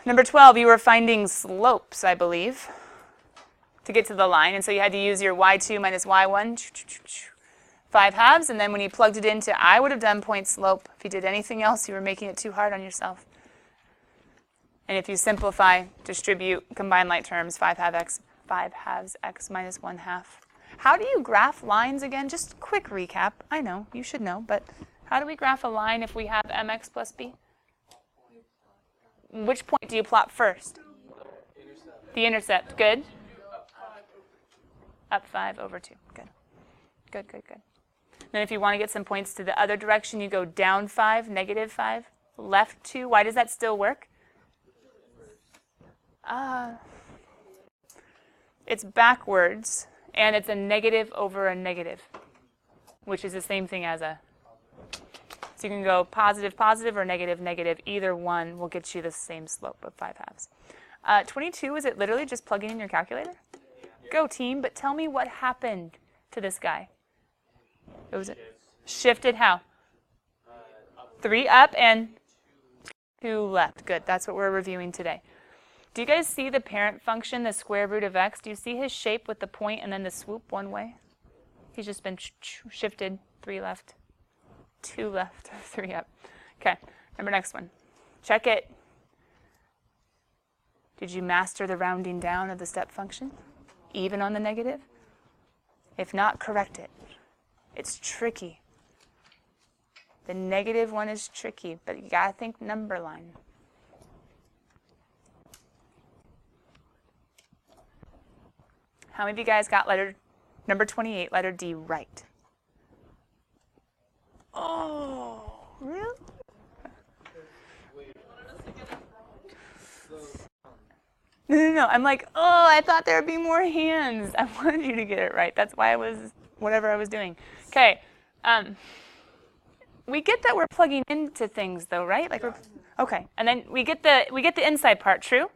Number 12, you were finding slopes, I believe, to get to the line. And so you had to use your y2 minus y1, 5 halves. And then when you plugged it into, I would have done point slope. If you did anything else, you were making it too hard on yourself. And if you simplify, distribute, combine like terms, 5 halves x minus 1 half. How do you graph lines again? Just quick recap. I know, you should know, but how do we graph a line if we have mx plus b? Which point do you plot first? The intercept. Good. Up 5 over 2. Good. Good, good, good. Then if you want to get some points to the other direction, you go down 5, negative 5, left 2. Why does that still work? It's backwards, and it's a negative over a negative, which is the same thing as a... So you can go positive, positive, or negative, negative. Either one will get you the same slope of 5 halves. 22, is it literally just plugging in your calculator? Go, team, but tell me what happened to this guy. What was it? Shifted how? 3 up and 2 left. Good, that's what we're reviewing today. Do you guys see the parent function, the square root of x? Do you see his shape with the point and then the swoop one way? He's just been shifted 3 left, 2 left, 3 up. Okay, remember next one. Check it. Did you master the rounding down of the step function? Even on the negative? If not, correct it. It's tricky. The negative one is tricky, but you gotta think number line. How many of you guys got number 28, letter D, right? Oh, really? No. I'm like, oh, I thought there would be more hands. I wanted you to get it right. That's why I was, whatever I was doing. Okay. We get that we're plugging into things, though, right? Like okay. And then we get the inside part, true?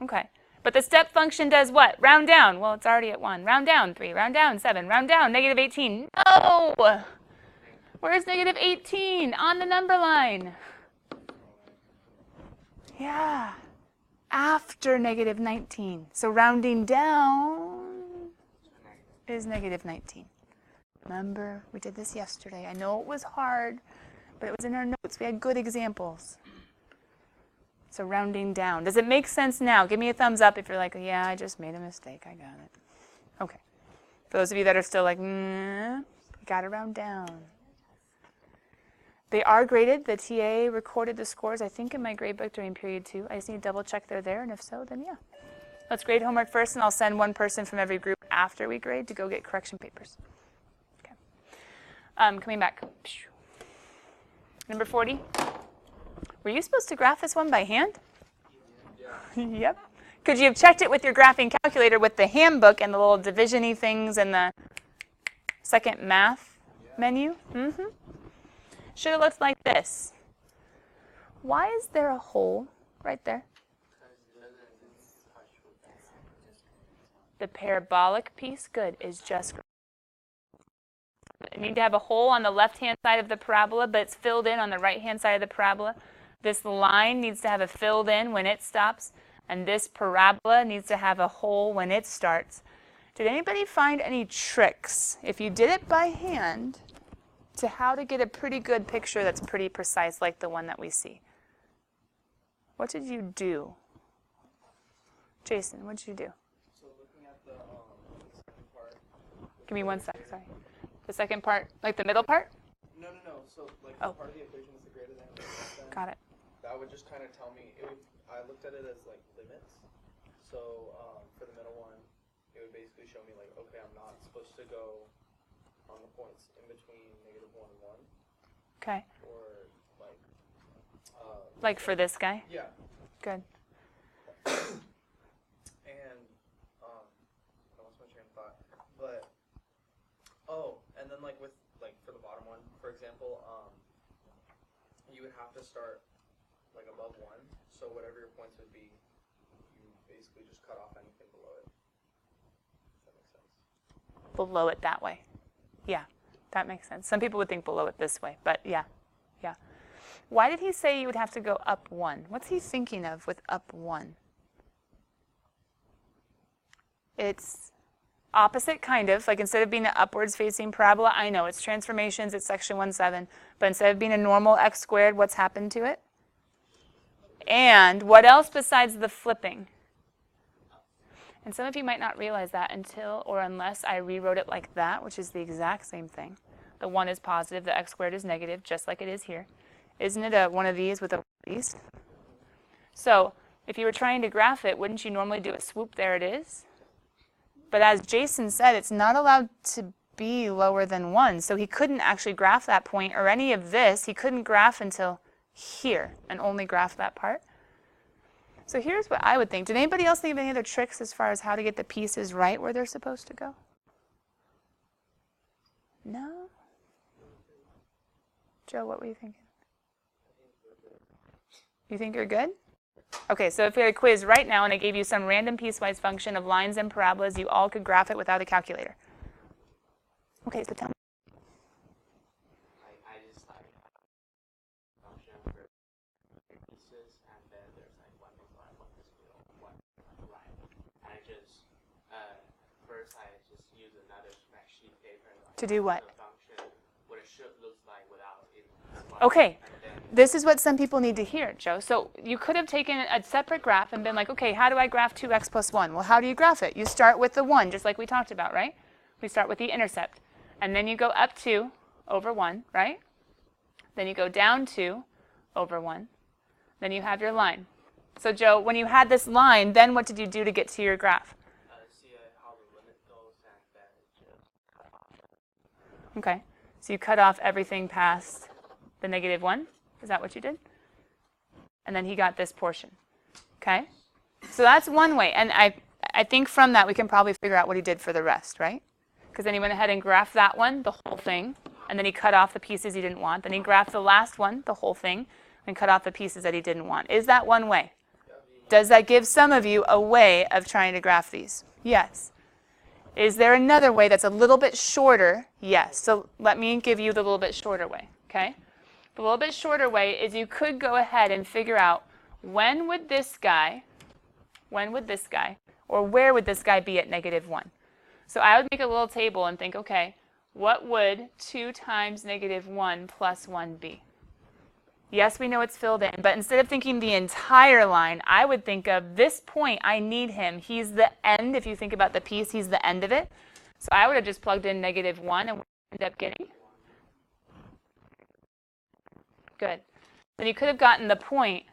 Okay. But the step function does what? Round down. Well, it's already at 1. Round down 3. Round down 7. Round down negative 18. No! Where's negative 18? On the number line. Yeah. After negative 19. So rounding down is negative 19. Remember, we did this yesterday. I know it was hard, but it was in our notes. We had good examples. So rounding down. Does it make sense now? Give me a thumbs up if you're like, oh, yeah, I just made a mistake. I got it. Okay. For those of you that are still like, you got to round down. They are graded. The TA recorded the scores, I think, in my grade book during period 2. I just need to double check they're there, and if so, then yeah. Let's grade homework first, and I'll send one person from every group after we grade to go get correction papers. Okay. Coming back. Number 40. Were you supposed to graph this one by hand? Yeah. Yep. Could you have checked it with your graphing calculator with the handbook and the little division-y things and the second math menu? Mm-hmm. Should have looked like this. Why is there a hole right there? The parabolic piece, good, is just... You need to have a hole on the left-hand side of the parabola, but it's filled in on the right-hand side of the parabola. This line needs to have a filled in when it stops, and this parabola needs to have a hole when it starts. Did anybody find any tricks, if you did it by hand, to how to get a pretty good picture that's pretty precise like the one that we see? What did you do? Jason, what did you do? So looking at the second part. Give me 1 sec, sorry. The second part, like the middle part? No. So like the part of the equation with the greater than. Got it. That would just kind of tell me. I looked at it as like limits. So for the middle one, it would basically show me like, okay, I'm not supposed to go on the points in between -1 and 1. Okay. Or like. Like for this guy? Yeah. Good. And I lost my train of thought. But and then like with like for the bottom one, for example, you would have to start like above 1. So whatever your points would be, you basically just cut off anything below it. Does that make sense? Below it that way. Yeah, that makes sense. Some people would think below it this way, but yeah. Why did he say you would have to go up 1? What's he thinking of with up 1? It's opposite, kind of. Like instead of being an upwards facing parabola, I know it's transformations, it's section 1-7. But instead of being a normal x squared, what's happened to it? And what else besides the flipping? And some of you might not realize that until or unless I rewrote it like that, which is the exact same thing. The 1 is positive, the x squared is negative, just like it is here. Isn't it one of these with a these? So if you were trying to graph it, wouldn't you normally do a swoop? There it is. But as Jason said, it's not allowed to be lower than 1. So he couldn't actually graph that point or any of this. He couldn't graph until here and only graph that part. So here's what I would think. Did anybody else think of any other tricks as far as how to get the pieces right where they're supposed to go? No? Joe, what were you thinking? You think you're good? Okay, so if we had a quiz right now and I gave you some random piecewise function of lines and parabolas, you all could graph it without a calculator. Okay, so tell me. I just like function for pieces, and then there's like one is right, one is below, one is right. And I just first I just use another spreadsheet paper like To do what? The function what it should look like without it. Okay. This is what some people need to hear, Joe. So you could have taken a separate graph and been like, okay, how do I graph 2x plus 1? Well, how do you graph it? You start with the 1, just like we talked about, right? We start with the intercept. And then you go up 2 over 1, right? Then you go down 2 over 1. Then you have your line. So Joe, when you had this line, then what did you do to get to your graph? See how the limit goes, and then it just cut off. Okay. So you cut off everything past the negative 1. Is that what you did? And then he got this portion. Okay? So that's one way. And I think from that we can probably figure out what he did for the rest, right? Because then he went ahead and graphed that one, the whole thing, and then he cut off the pieces he didn't want. Then he graphed the last one, the whole thing, and cut off the pieces that he didn't want. Is that one way? Does that give some of you a way of trying to graph these? Yes. Is there another way that's a little bit shorter? Yes. So let me give you the little bit shorter way, okay? The little bit shorter way is you could go ahead and figure out when would this guy, or where would this guy be at negative 1? So I would make a little table and think, okay, what would 2 times negative 1 plus 1 be? Yes, we know it's filled in, but instead of thinking the entire line, I would think of this point, I need him. He's the end. If you think about the piece, he's the end of it. So I would have just plugged in negative 1 and end up getting. Good. Then you could have gotten the point,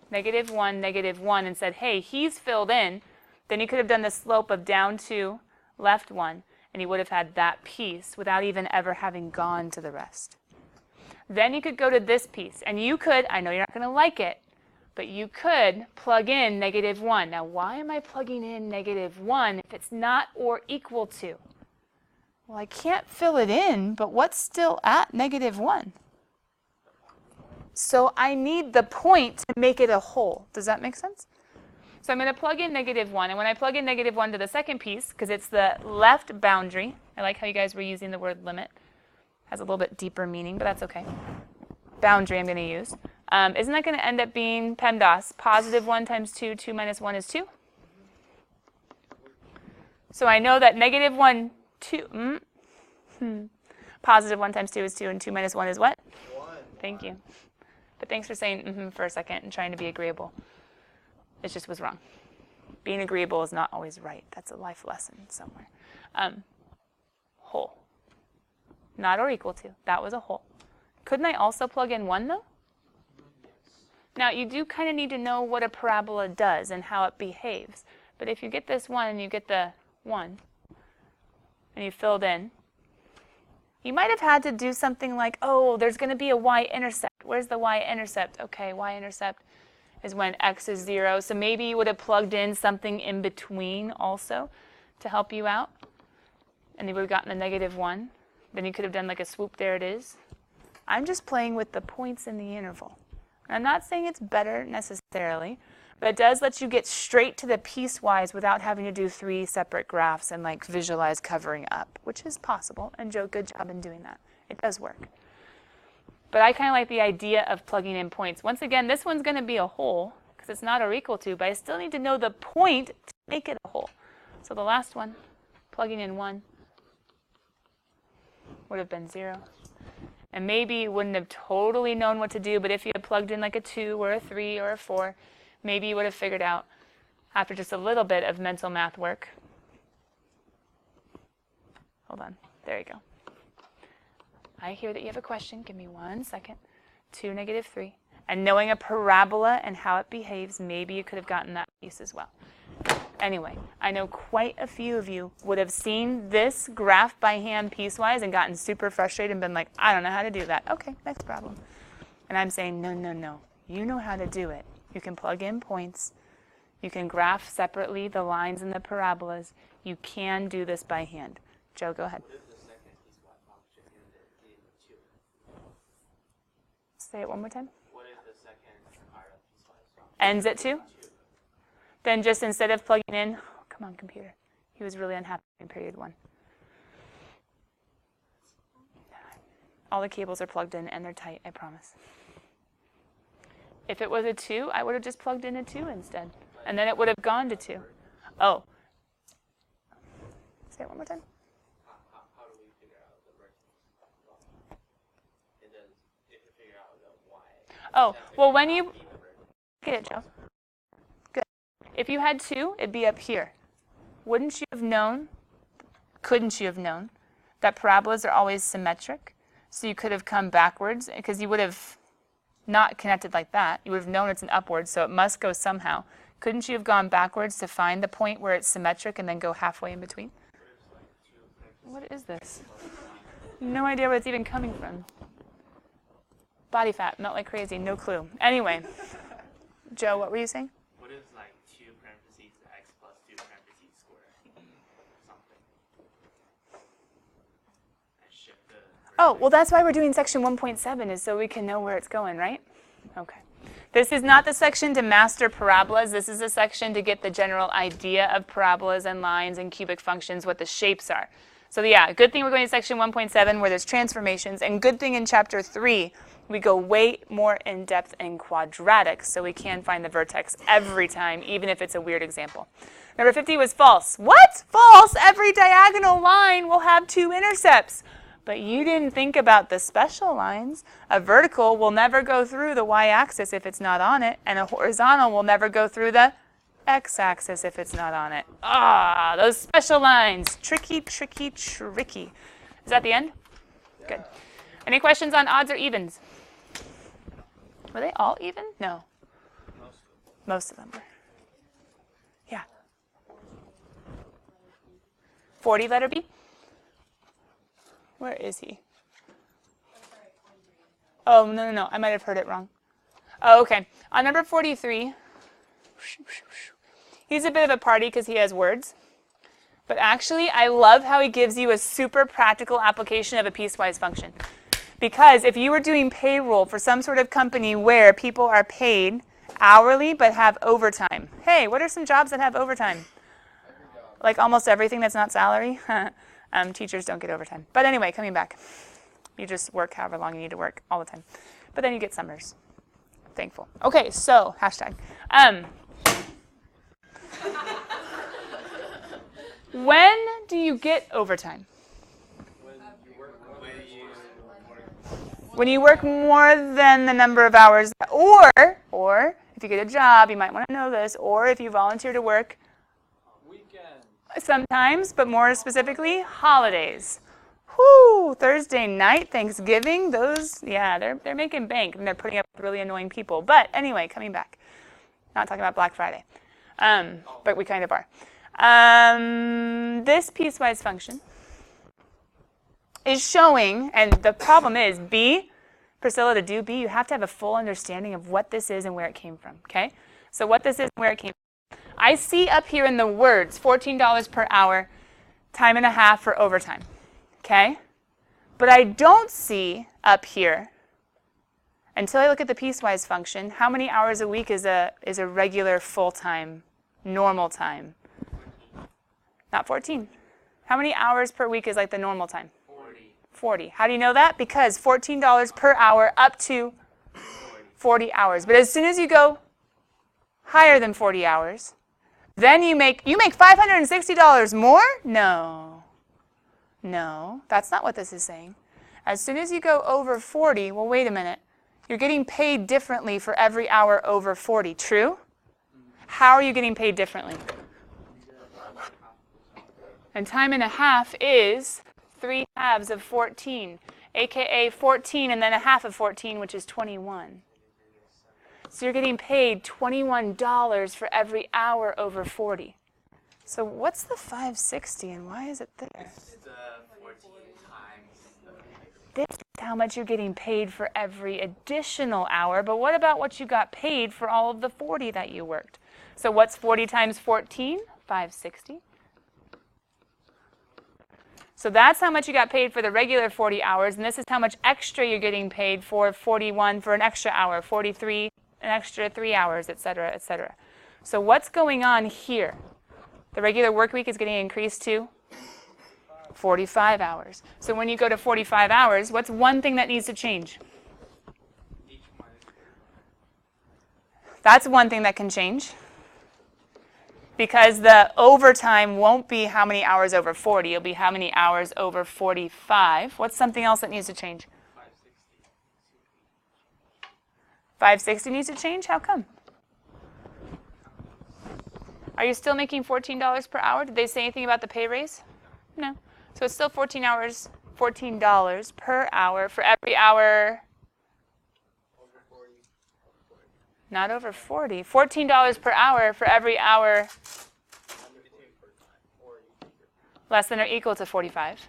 negative 1, and said, hey, he's filled in. Then you could have done the slope of down 2, left 1, and you would have had that piece without even ever having gone to the rest. Then you could go to this piece, and you could, I know you're not going to like it, but you could plug in negative 1. Now, why am I plugging in negative 1 if it's not or equal to? Well, I can't fill it in, but what's still at negative 1? So I need the point to make it a whole. Does that make sense? So I'm going to plug in negative 1. And when I plug in negative 1 to the second piece, because it's the left boundary, I like how you guys were using the word limit. Has a little bit deeper meaning, but that's okay. Boundary I'm going to use. Isn't that going to end up being PEMDAS? Positive 1 times 2, 2 minus 1 is 2. So I know that negative 1, 2. Positive 1 times 2 is 2, and 2 minus 1 is what? 1. Thank you. But thanks for saying for a second and trying to be agreeable. It just was wrong. Being agreeable is not always right. That's a life lesson somewhere. Whole. Not or equal to. That was a whole. Couldn't I also plug in 1, though? Now, you do kind of need to know what a parabola does and how it behaves. But if you get this 1 and you get the 1, and you filled in, you might have had to do something like, oh, there's going to be a y-intercept. Where's the y-intercept? Okay, y-intercept is when x is 0. So maybe you would have plugged in something in between also to help you out. And you would have gotten a negative 1. Then you could have done like a swoop, there it is. I'm just playing with the points in the interval. And I'm not saying it's better necessarily, but it does let you get straight to the piecewise without having to do 3 separate graphs and like visualize covering up, which is possible. And Joe, good job in doing that. It does work. But I kind of like the idea of plugging in points. Once again, this one's going to be a whole because it's not or equal to, but I still need to know the point to make it a whole. So the last one, plugging in 1, would have been 0. And maybe you wouldn't have totally known what to do, but if you had plugged in like a 2 or a 3 or a 4, maybe you would have figured out after just a little bit of mental math work. Hold on. There you go. I hear that you have a question. Give me 1 second. 2, -3. And knowing a parabola and how it behaves, maybe you could have gotten that piece as well. Anyway, I know quite a few of you would have seen this graph by hand piecewise and gotten super frustrated and been like, I don't know how to do that. Okay, next problem. And I'm saying, no, no, no. You know how to do it. You can plug in points. You can graph separately the lines and the parabolas. You can do this by hand. Joe, go ahead. What is the second piecewise function in 2? Say it one more time. What is the second part of piecewise function? Ends at 2? Then just instead of plugging in, oh, come on, computer. He was really unhappy in period 1. All the cables are plugged in and they're tight, I promise. If it was a 2, I would have just plugged in a 2 instead. And then it would have gone to 2. Oh. Say it one more time. How do we figure out the vertex? And then if you figure out the y. Oh, well, when you get it, Joe. Good. If you had 2, it'd be up here. Wouldn't you have known, couldn't you have known, that parabolas are always symmetric? So you could have come backwards, because you would have not connected like that. You would have known it's an upward, so it must go somehow. Couldn't you have gone backwards to find the point where it's symmetric and then go halfway in between? What is this? No idea where it's even coming from. Body fat, melt like crazy, no clue. Anyway, Joe, what were you saying? What is like 2 parentheses x plus 2 parentheses squared? Something. And shift the. Oh, well, that's why we're doing section 1.7 is so we can know where it's going, right? Okay. This is not the section to master parabolas. This is a section to get the general idea of parabolas and lines and cubic functions, what the shapes are. So yeah, good thing we're going to section 1.7 where there's transformations, and good thing in chapter 3 we go way more in depth in quadratics so we can find the vertex every time, even if it's a weird example. Number 50 was false. What? False? Every diagonal line will have 2 intercepts. But you didn't think about the special lines. A vertical will never go through the y-axis if it's not on it, and a horizontal will never go through the x-axis if it's not on it. Ah, those special lines. Tricky, tricky, tricky. Is that the end? Yeah. Good. Any questions on odds or evens? Were they all even? No. Most of them were. Yeah. 40 letter B? Where is he? Oh, no, no, no. I might have heard it wrong. Oh, okay. On number 43, he's a bit of a party because he has words. But actually, I love how he gives you a super practical application of a piecewise function. Because if you were doing payroll for some sort of company where people are paid hourly but have overtime. Hey, what are some jobs that have overtime? Like almost everything that's not salary. Teachers don't get overtime. But anyway, coming back. You just work however long you need to work all the time. But then you get summers. Thankful. Okay, so, hashtag. When do you get overtime? When you work more than the number of hours. Or if you get a job, you might want to know this, or if you volunteer to work sometimes, but more specifically, holidays. Whoo, Thursday night, Thanksgiving, those, yeah, they're making bank, and they're putting up with really annoying people. But anyway, coming back. Not talking about Black Friday, but we kind of are. This piecewise function is showing, and the problem is, B, Priscilla, to do B, you have to have a full understanding of what this is and where it came from, okay? So what this is and where it came from. I see up here in the words, $14 per hour, time and a half for overtime, okay? But I don't see up here, until I look at the piecewise function, how many hours a week is a regular full-time, normal time? Not 14. How many hours per week is like the normal time? 40. How do you know that? Because $14 per hour up to 40 hours. But as soon as you go higher than 40 hours, then you make $560 more? No. No, that's not what this is saying. As soon as you go over 40, well, wait a minute. You're getting paid differently for every hour over 40. True? How are you getting paid differently? And time and a half is 3/2 of 14, aka 14 and then a half of 14, which is 21. So you're getting paid $21 for every hour over 40. So what's the 560 and why is it there? It's 14 times. This is how much you're getting paid for every additional hour, but what about what you got paid for all of the 40 that you worked? So what's 40 times 14? 560. So that's how much you got paid for the regular 40 hours, and this is how much extra you're getting paid for 41 for an extra hour, 43 an extra 3 hours, etc., etc. So what's going on here? The regular work week is getting increased to 45 hours. So when you go to 45 hours, what's one thing that needs to change? That's one thing that can change. Because the overtime won't be how many hours over 40, it'll be how many hours over 45. What's something else that needs to change? 560 needs to change? How come? Are you still making $14 per hour? Did they say anything about the pay raise? No. So it's still $14 per hour for every hour. Not over 40. $14 per hour for every hour less than or equal to 45.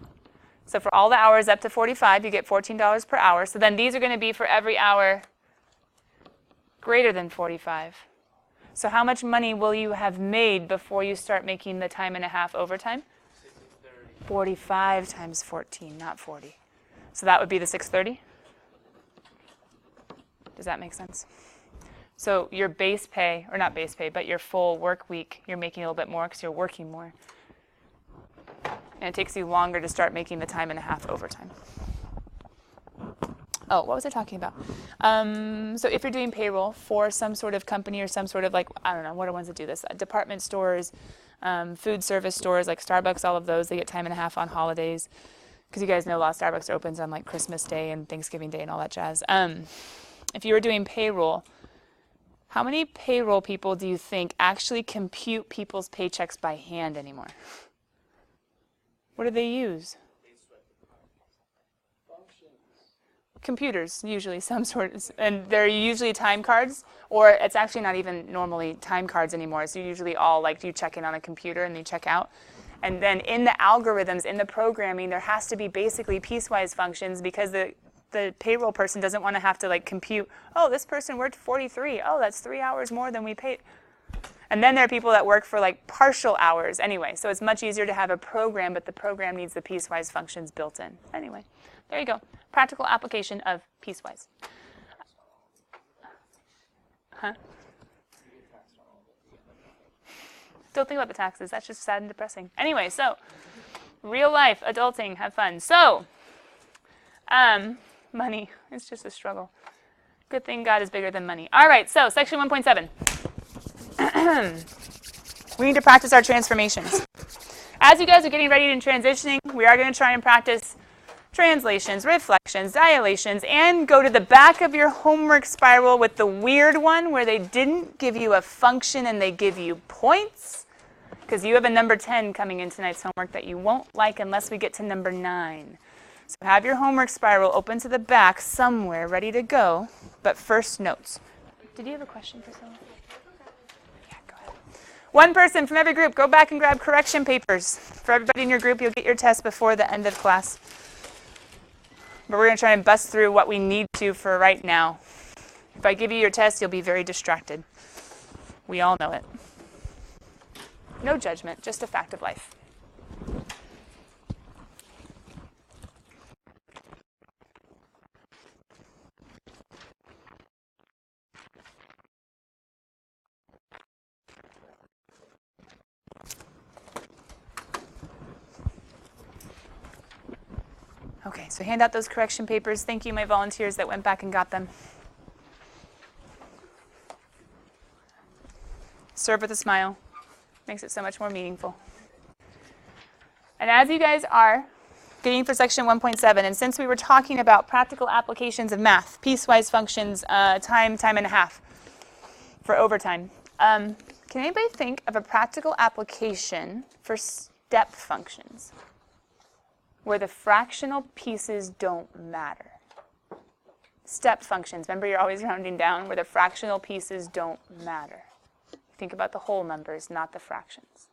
So for all the hours up to 45, you get $14 per hour. So then these are going to be for every hour greater than 45. So how much money will you have made before you start making the time and a half overtime? 45 times 14, not 40. So that would be the 630? Does that make sense? So your base pay, or not base pay, but your full work week, you're making a little bit more because you're working more. And it takes you longer to start making the time and a half overtime. Oh, what was I talking about? So if you're doing payroll for some sort of company or some sort of like, I don't know, what are ones that do this? Department stores, food service stores like Starbucks, all of those, they get time and a half on holidays. Because you guys know a lot of Starbucks opens on like Christmas Day and Thanksgiving Day and all that jazz. If you were doing payroll, how many payroll people do you think actually compute people's paychecks by hand anymore? What do they use? Computers, usually some sort of, and they're usually time cards, or it's actually not even normally time cards anymore. So usually all like you check in on a computer and you check out. And then in the algorithms, in the programming, there has to be basically piecewise functions because the payroll person doesn't want to have to like compute, oh, this person worked 43. Oh, that's 3 hours more than we paid. And then there are people that work for like partial hours anyway. So it's much easier to have a program, but the program needs the piecewise functions built in. Anyway, there you go. Practical application of piecewise. Huh? Don't think about the taxes. That's just sad and depressing. Anyway, so real life, adulting, have fun. So, money, it's just a struggle. Good thing God is bigger than money. All right, so section 1.7. We need to practice our transformations. As you guys are getting ready and transitioning, we are going to try and practice translations, reflections, dilations, and go to the back of your homework spiral with the weird one where they didn't give you a function and they give you points, because you have a number 10 coming in tonight's homework that you won't like unless we get to number 9. So have your homework spiral open to the back somewhere, ready to go, but first notes. Did you have a question for someone? Yeah, go ahead. One person from every group, go back and grab correction papers. For everybody in your group, you'll get your test before the end of class. But we're going to try and bust through what we need to for right now. If I give you your test, you'll be very distracted. We all know it. No judgment, just a fact of life. Okay, so hand out those correction papers. Thank you, my volunteers that went back and got them. Serve with a smile. Makes it so much more meaningful. And as you guys are getting for section 1.7, and since we were talking about practical applications of math, piecewise functions, time and a half for overtime, can anybody think of a practical application for step functions where the fractional pieces don't matter? Step functions, remember you're always rounding down, where the fractional pieces don't matter. Think about the whole numbers, not the fractions.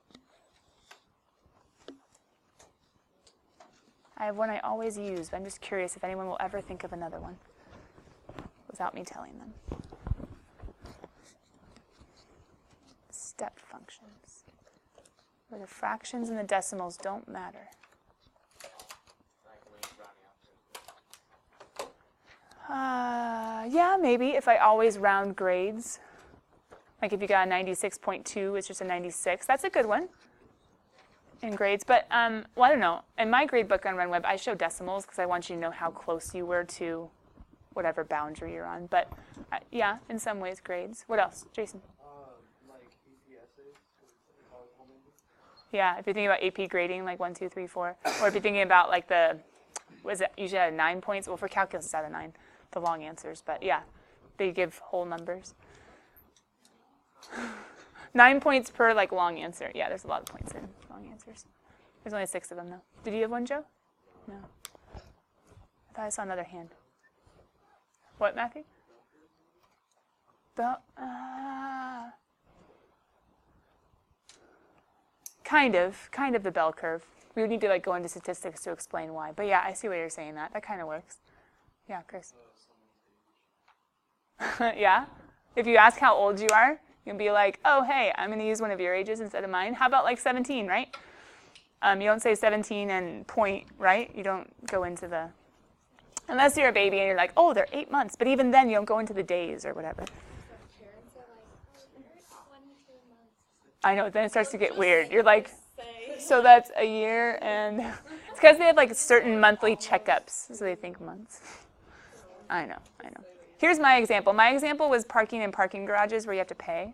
I have one I always use, but I'm just curious if anyone will ever think of another one without me telling them. Step functions, where the fractions and the decimals don't matter. Yeah, maybe if I always round grades. Like if you got a 96.2, it's just a 96. That's a good one in grades. But, well, I don't know. In my grade book on RunWeb, I show decimals because I want you to know how close you were to whatever boundary you're on. But, yeah, in some ways, grades. What else? Jason? Like AP essays. Yeah, if you're thinking about AP grading, like 1, 2, 3, 4. Or if you're thinking about like the, was it usually out of 9 points? Well, for calculus, it's out of 9, the long answers. But, yeah, they give whole numbers. 9 points per like long answer. Yeah, there's a lot of points in long answers. There's only 6 of them though. Did you have one, Joe? No. I thought I saw another hand. What, Matthew? Kind of the bell curve. We would need to like go into statistics to explain why. But yeah, I see what you're saying. That kind of works. Yeah, Chris. Yeah. If you ask how old you are, you can be like, oh, hey, I'm going to use one of your ages instead of mine. How about like 17, right? You don't say 17 and point, right? You don't go into the, unless you're a baby and you're like, oh, they're 8 months. But even then, you don't go into the days or whatever. I know, then it starts to get weird. You're like, so that's a year, and it's because they have like certain monthly checkups, so they think months. I know. Here's my example. My example was parking in parking garages where you have to pay.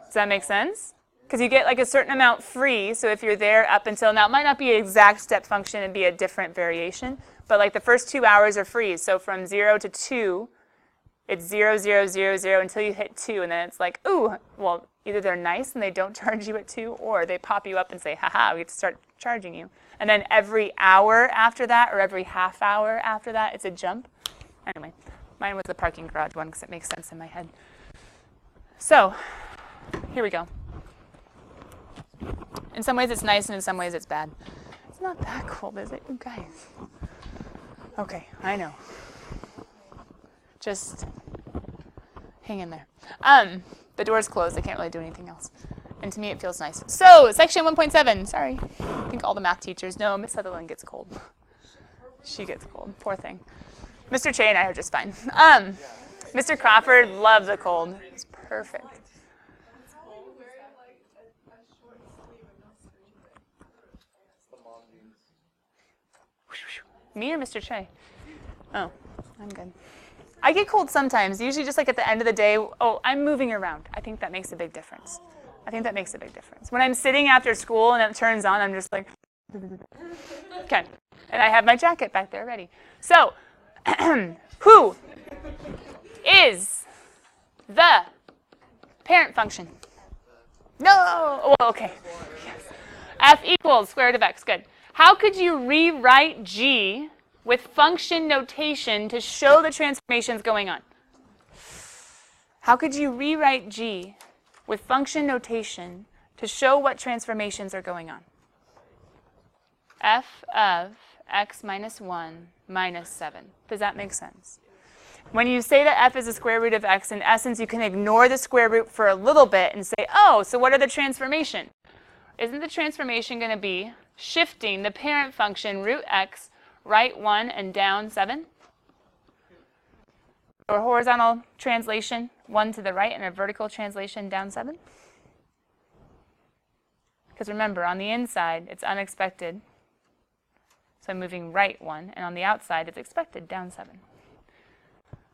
Does that make sense? Because you get like a certain amount free, so if you're there up until, now it might not be an exact step function and be a different variation, but like the first 2 hours are free. So from 0 to 2, it's 0, 0, 0, 0 until you hit 2, and then it's like, ooh, well, either they're nice and they don't charge you at 2, or they pop you up and say, haha, we get to start charging you. And then every hour after that, or every half hour after that, it's a jump. Anyway, mine was the parking garage one because it makes sense in my head. So, here we go. In some ways it's nice and in some ways it's bad. It's not that cold, is it, you guys? Okay, I know. Just hang in there. The door's closed. I can't really do anything else. And to me it feels nice. So, section 1.7. Sorry. I think all the math teachers know Miss Sutherland gets cold. She gets cold. Poor thing. Mr. Che and I are just fine. Mr. Crawford loved the cold. It's perfect. Me or Mr. Che? Oh, I'm good. I get cold sometimes, usually just like at the end of the day. Oh, I'm moving around. I think that makes a big difference. When I'm sitting after school and it turns on, I'm just like, okay. And I have my jacket back there ready. So, who is the parent function? No! Well, okay. Yes. F equals square root of x. Good. How could you rewrite G with function notation to show the transformations going on? How could you rewrite G with function notation to show what transformations are going on? F of x minus 1 minus 7. Does that make sense? When you say that f is the square root of x, in essence, you can ignore the square root for a little bit and say, oh, so what are the transformation? Isn't the transformation going to be shifting the parent function root x right 1 and down 7? Or horizontal translation 1 to the right and a vertical translation down 7? Because remember, on the inside, it's unexpected. So I'm moving right 1, and on the outside it's expected down 7.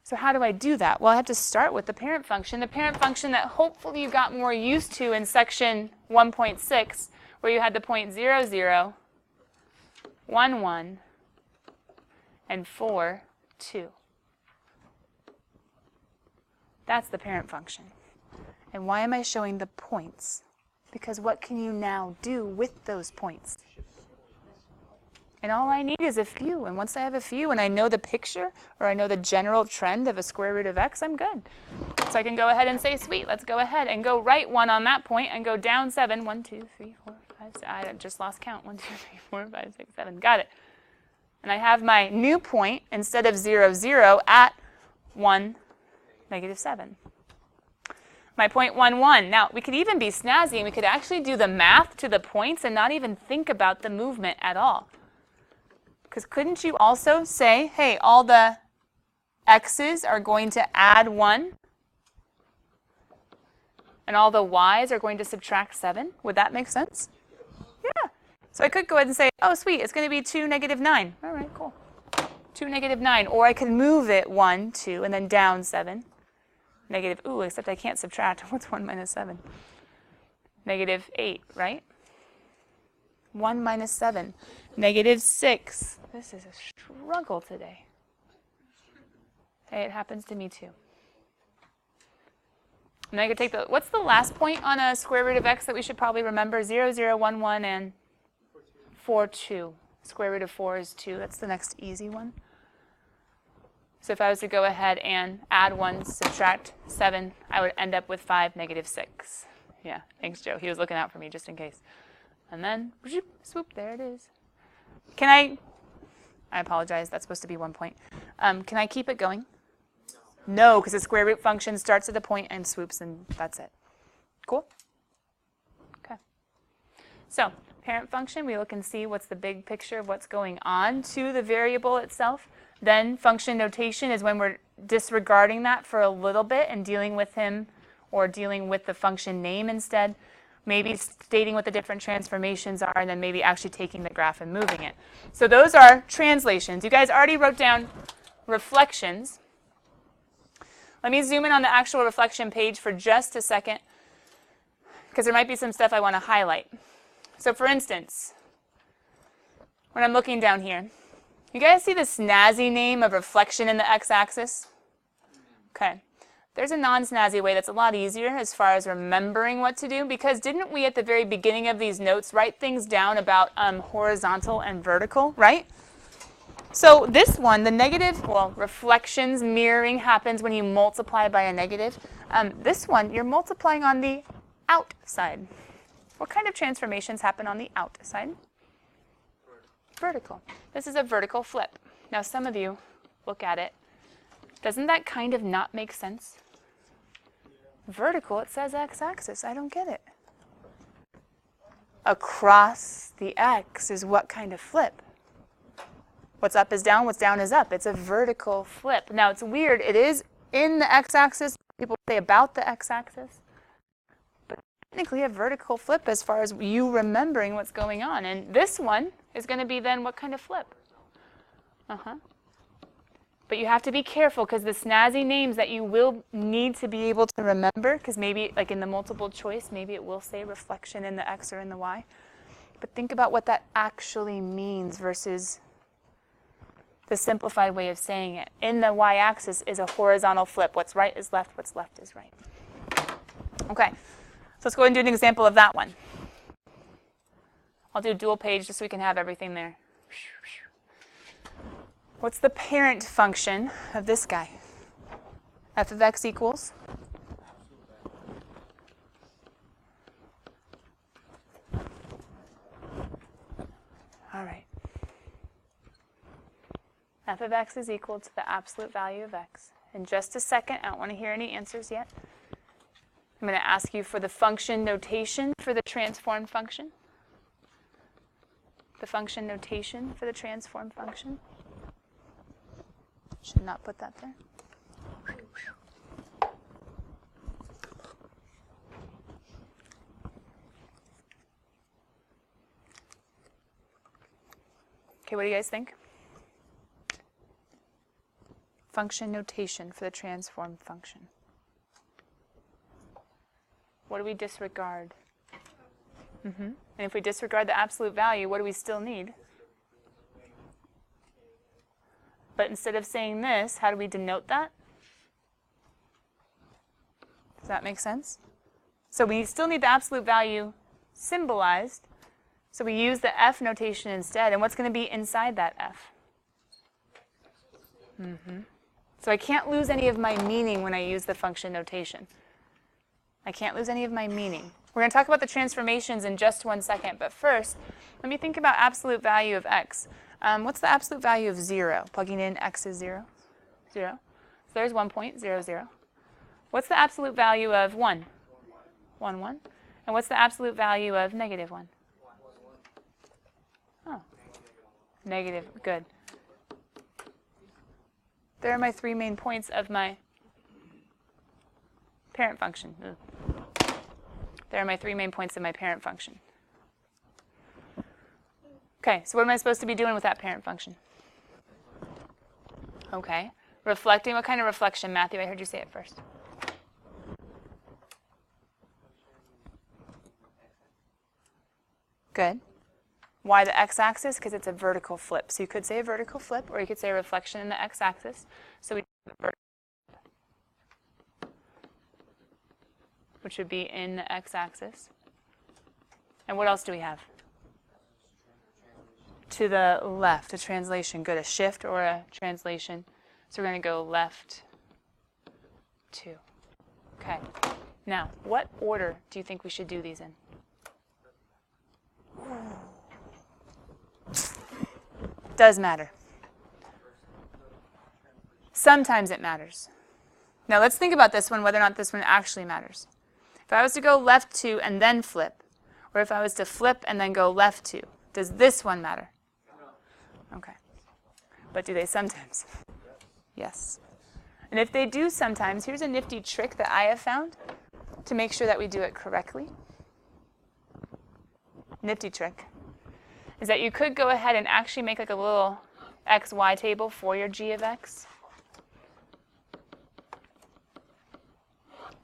So how do I do that? Well, I have to start with the parent function that hopefully you got more used to in section 1.6, where you had the point 0, 0, 1, 1, and 4, 2. That's the parent function. And why am I showing the points? Because what can you now do with those points? And all I need is a few. And once I have a few and I know the picture or I know the general trend of a square root of x, I'm good. So I can go ahead and say, sweet, let's go ahead and go right 1 on that point and go down 7. 1, 2, 3, 4, 5, 6. I just lost count. 1, 2, 3, 4, 5, 6, 7. Got it. And I have my new point instead of 0, 0 at 1, negative 7. My point 1, 1. Now, we could even be snazzy and we could actually do the math to the points and not even think about the movement at all. Because couldn't you also say, hey, all the x's are going to add 1 and all the y's are going to subtract 7? Would that make sense? Yeah. So I could go ahead and say, oh, sweet, it's going to be 2, negative 9. All right, cool. 2, negative 9. Or I could move it 1, 2, and then down 7. Negative, ooh, except I can't subtract. What's 1 minus 7? Negative 8, right? 1 minus 7. Negative 6. This is a struggle today. Hey, it happens to me too. And I could take the, what's the last point on a square root of x that we should probably remember? 0, 0, 1, 1, and 4, 2. Square root of 4 is 2. That's the next easy one. So if I was to go ahead and add 1, subtract 7, I would end up with 5, negative 6. Yeah, thanks, Joe. He was looking out for me just in case. And then, swoop, there it is. Can I apologize, that's supposed to be 1 point. Can I keep it going? No, because the square root function starts at the point and swoops, and that's it. Cool? Okay. So, parent function, we look and see what's the big picture of what's going on to the variable itself. Then function notation is when we're disregarding that for a little bit and dealing with him or dealing with the function name instead. Maybe stating what the different transformations are, and then maybe actually taking the graph and moving it. So those are translations. You guys already wrote down reflections. Let me zoom in on the actual reflection page for just a second, because there might be some stuff I want to highlight. So for instance, when I'm looking down here, you guys see the snazzy name of reflection in the x-axis? Okay. There's a non-snazzy way that's a lot easier as far as remembering what to do, because didn't we at the very beginning of these notes write things down about horizontal and vertical, right? So this one, the negative, well, reflections, mirroring happens when you multiply by a negative. This one, you're multiplying on the outside. What kind of transformations happen on the outside? Vertical. This is a vertical flip. Now some of you look at it. Doesn't that kind of not make sense? Vertical, it says x-axis. I don't get it. Across the x is what kind of flip? What's up is down, what's down is up. It's a vertical flip. Now it's weird. It is in the x-axis. People say about the x-axis. But technically a vertical flip as far as you remembering what's going on. And this one is going to be then what kind of flip? But you have to be careful, because the snazzy names that you will need to be able to remember, because maybe like in the multiple choice, maybe it will say reflection in the x or in the y. But think about what that actually means versus the simplified way of saying it. In the y-axis is a horizontal flip. What's right is left, what's left is right. Okay, so let's go ahead and do an example of that one. I'll do dual page just so we can have everything there. What's the parent function of this guy? F of x equals? All right. F of x is equal to the absolute value of x. In just a second, I don't want to hear any answers yet. I'm going to ask you for the function notation for the transform function. The function notation for the transform function. Should not put that there. Okay, what do you guys think? Function notation for the transform function. What do we disregard? And if we disregard the absolute value, what do we still need? But instead of saying this, how do we denote that? Does that make sense? So we still need the absolute value symbolized. So we use the F notation instead. And what's going to be inside that F? So I can't lose any of my meaning when I use the function notation. I can't lose any of my meaning. We're going to talk about the transformations in just 1 second. But first, let me think about absolute value of x. What's the absolute value of 0? Plugging in x is 0. 0. So there's 1.00. What's the absolute value of 1? 1, 1. And what's the absolute value of negative 1? Oh, negative. Good. There are my 3 main points of my parent function. There are my 3 main points of my parent function. Okay, so what am I supposed to be doing with that parent function? Okay, reflecting. What kind of reflection, Matthew? I heard you say it first. Good. Why the x-axis? Because it's a vertical flip. So you could say a vertical flip, or you could say a reflection in the x-axis. So we which would be in the x-axis. And what else do we have? To the left, a translation. Good, a shift or a translation. So we're going to go left 2. Okay. Now, what order do you think we should do these in? Does matter. Sometimes it matters. Now let's think about this one, whether or not this one actually matters. If I was to go left 2 and then flip, or if I was to flip and then go left 2, does this one matter? Okay. But do they sometimes? Yes. And if they do sometimes, here's a nifty trick that I have found to make sure that we do it correctly. Nifty trick is that you could go ahead and actually make like a little XY table for your g of x.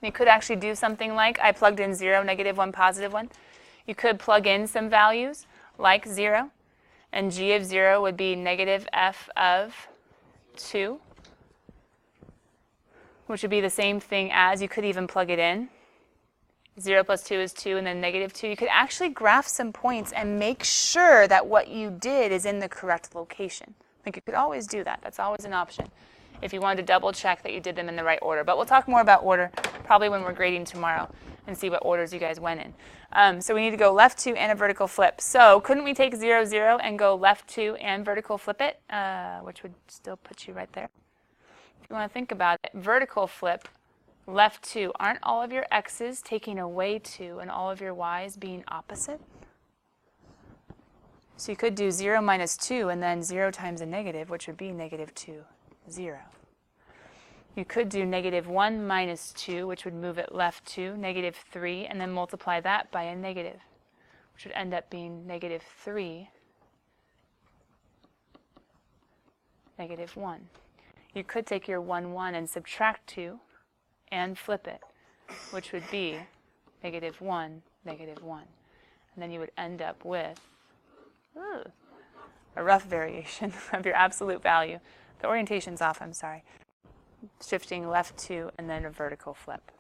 You could actually do something like, I plugged in 0, negative 1, positive 1. You could plug in some values like 0, and g of 0 would be negative f of 2, which would be the same thing as, you could even plug it in. 0 plus 2 is 2, and then negative 2. You could actually graph some points and make sure that what you did is in the correct location. Like you could always do that. That's always an option if you wanted to double check that you did them in the right order. But we'll talk more about order probably when we're grading tomorrow and see what orders you guys went in. So we need to go left 2 and a vertical flip. So couldn't we take 0, 0 and go left 2 and vertical flip it, which would still put you right there. If you want to think about it, vertical flip, left 2, aren't all of your x's taking away 2 and all of your y's being opposite? So you could do 0 minus 2 and then 0 times a negative, which would be negative 2, 0. You could do negative 1 minus 2, which would move it left 2, negative 3, and then multiply that by a negative, which would end up being negative 3, negative 1. You could take your 1, 1 and subtract 2 and flip it, which would be negative 1, negative 1. And then you would end up with a rough variation of your absolute value. The orientation's off, I'm sorry. Shifting left 2 and then a vertical flip.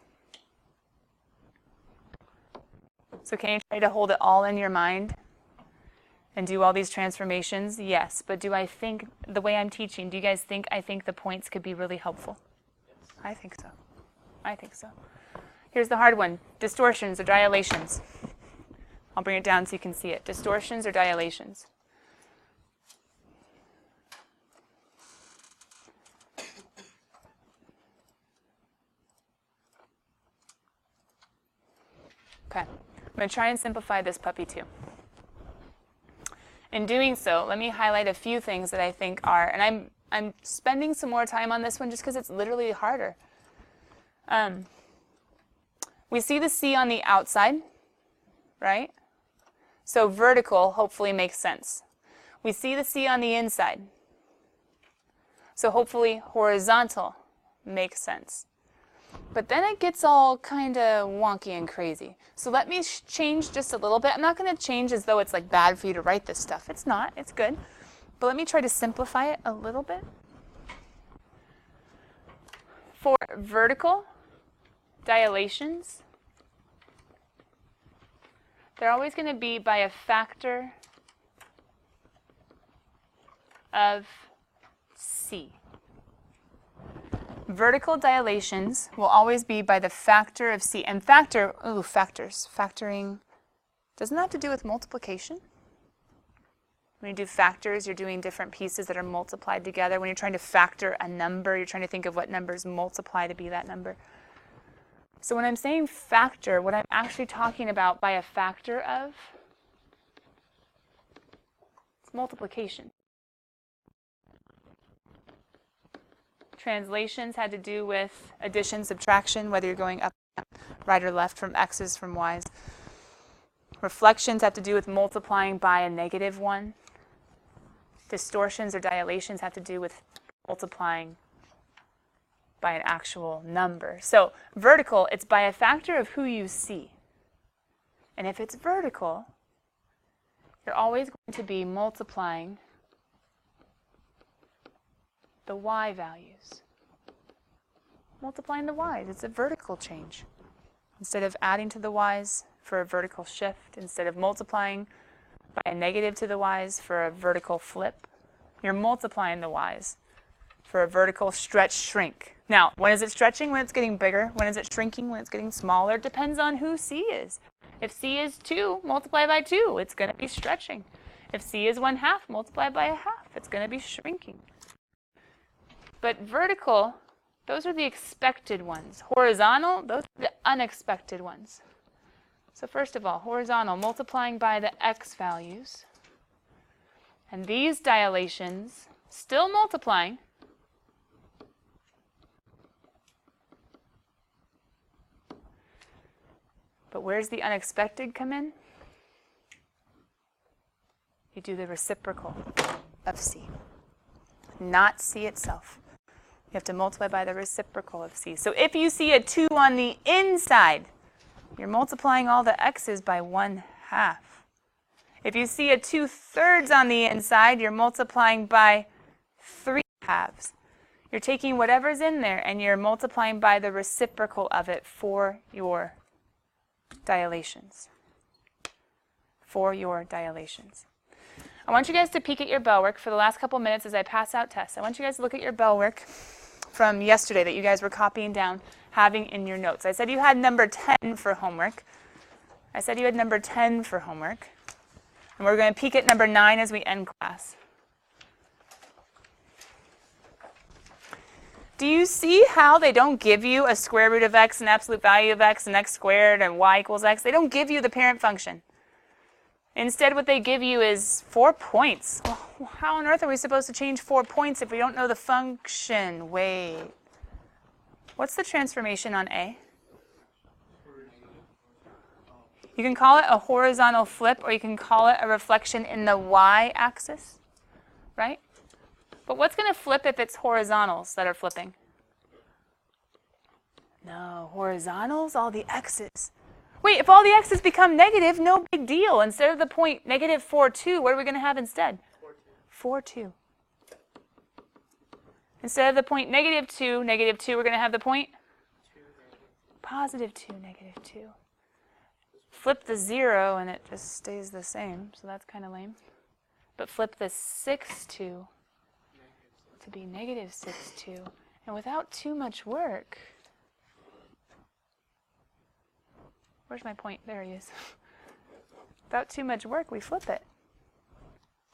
So can you try to hold it all in your mind and do all these transformations? Yes, but do I think, the way I'm teaching, do you guys think I think the points could be really helpful? I think so. I think so. Here's the hard one. Distortions or dilations. I'll bring it down so you can see it. Distortions or dilations. Okay, I'm going to try and simplify this puppy too. In doing so, let me highlight a few things that I think are, and I'm spending some more time on this one just because it's literally harder. We see the C on the outside, right? So vertical hopefully makes sense. We see the C on the inside. So hopefully horizontal makes sense. But then it gets all kind of wonky and crazy. So let me change just a little bit. I'm not going to change as though it's like bad for you to write this stuff. It's not. It's good. But let me try to simplify it a little bit. For vertical dilations, they're always going to be by a factor of C. Vertical dilations will always be by the factor of C. And factoring doesn't have to do with multiplication. When you do factors, you're doing different pieces that are multiplied together. When you're trying to factor a number, you're trying to think of what numbers multiply to be that number. So when I'm saying factor, what I'm actually talking about by a factor of, it's multiplication. Translations had to do with addition, subtraction, whether you're going up, right or left, from x's, from y's. Reflections have to do with multiplying by a negative one. Distortions or dilations have to do with multiplying by an actual number. So vertical, it's by a factor of who you see. And if it's vertical, you're always going to be multiplying the y values. Multiplying the y's, it's a vertical change. Instead of adding to the y's for a vertical shift, instead of multiplying by a negative to the y's for a vertical flip, you're multiplying the y's for a vertical stretch shrink. Now, when is it stretching? When it's getting bigger. When is it shrinking? When it's getting smaller. It depends on who C is. If C is 2, multiply by 2, it's going to be stretching. If C is 1/2, multiply by 1/2, it's going to be shrinking. But vertical, those are the expected ones. Horizontal, those are the unexpected ones. So first of all, horizontal, multiplying by the x values. And these dilations, still multiplying. But where's the unexpected come in? You do the reciprocal of C, not C itself. You have to multiply by the reciprocal of C. So if you see a 2 on the inside, you're multiplying all the x's by 1/2. If you see a 2/3 on the inside, you're multiplying by 3/2. You're taking whatever's in there and you're multiplying by the reciprocal of it for your dilations. For your dilations. I want you guys to peek at your bell work for the last couple minutes as I pass out tests. I want you guys to look at your bell work from yesterday that you guys were copying down, having in your notes. I said you had number 10 for homework. And we're going to peek at number 9 as we end class. Do you see how they don't give you a square root of x, an absolute value of x, and x squared, and y equals x? They don't give you the parent function. Instead, what they give you is 4 points. Well, how on earth are we supposed to change 4 points if we don't know the function? Wait. What's the transformation on A? You can call it a horizontal flip, or you can call it a reflection in the y-axis, right? But what's going to flip if it's horizontals that are flipping? No, horizontals, all the x's. Wait, if all the x's become negative, no big deal. Instead of the point negative 4, 2, what are we going to have instead? 4, 2. Instead of the point negative 2, we're going to have the point? Positive 2, negative 2. Flip the 0 and it just stays the same, so that's kind of lame. But flip the 6, 2 to be negative 6, 2. And without too much work, where's my point? There he is. Without too much work, we flip it.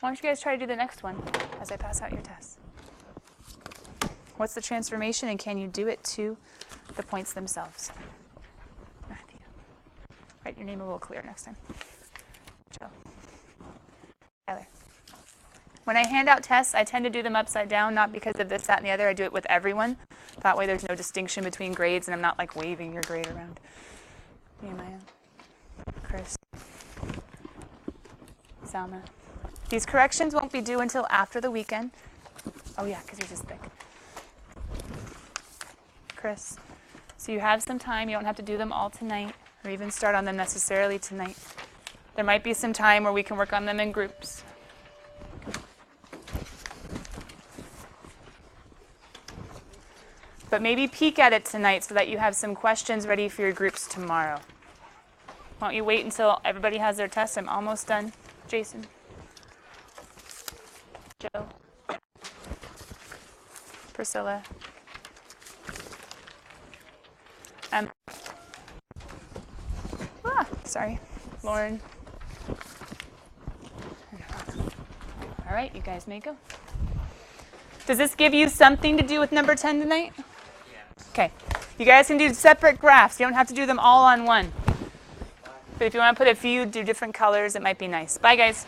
Why don't you guys try to do the next one as I pass out your tests? What's the transformation, and can you do it to the points themselves? Matthew. Write your name a little clearer next time. Joe. Tyler. When I hand out tests, I tend to do them upside down, not because of this, that, and the other. I do it with everyone. That way there's no distinction between grades, and I'm not like waving your grade around. Nehemiah. Chris. Salma. These corrections won't be due until after the weekend. Oh yeah, because yours is thick. Chris, so you have some time. You don't have to do them all tonight or even start on them necessarily tonight. There might be some time where we can work on them in groups. But maybe peek at it tonight so that you have some questions ready for your groups tomorrow. Why don't you wait until everybody has their test? I'm almost done. Jason. Joe. Priscilla. Sorry. Lauren. All right, you guys may go. Does this give you something to do with number 10 tonight? Yeah. Okay. You guys can do separate graphs. You don't have to do them all on one. But if you want to put a few, do different colors, it might be nice. Bye, guys.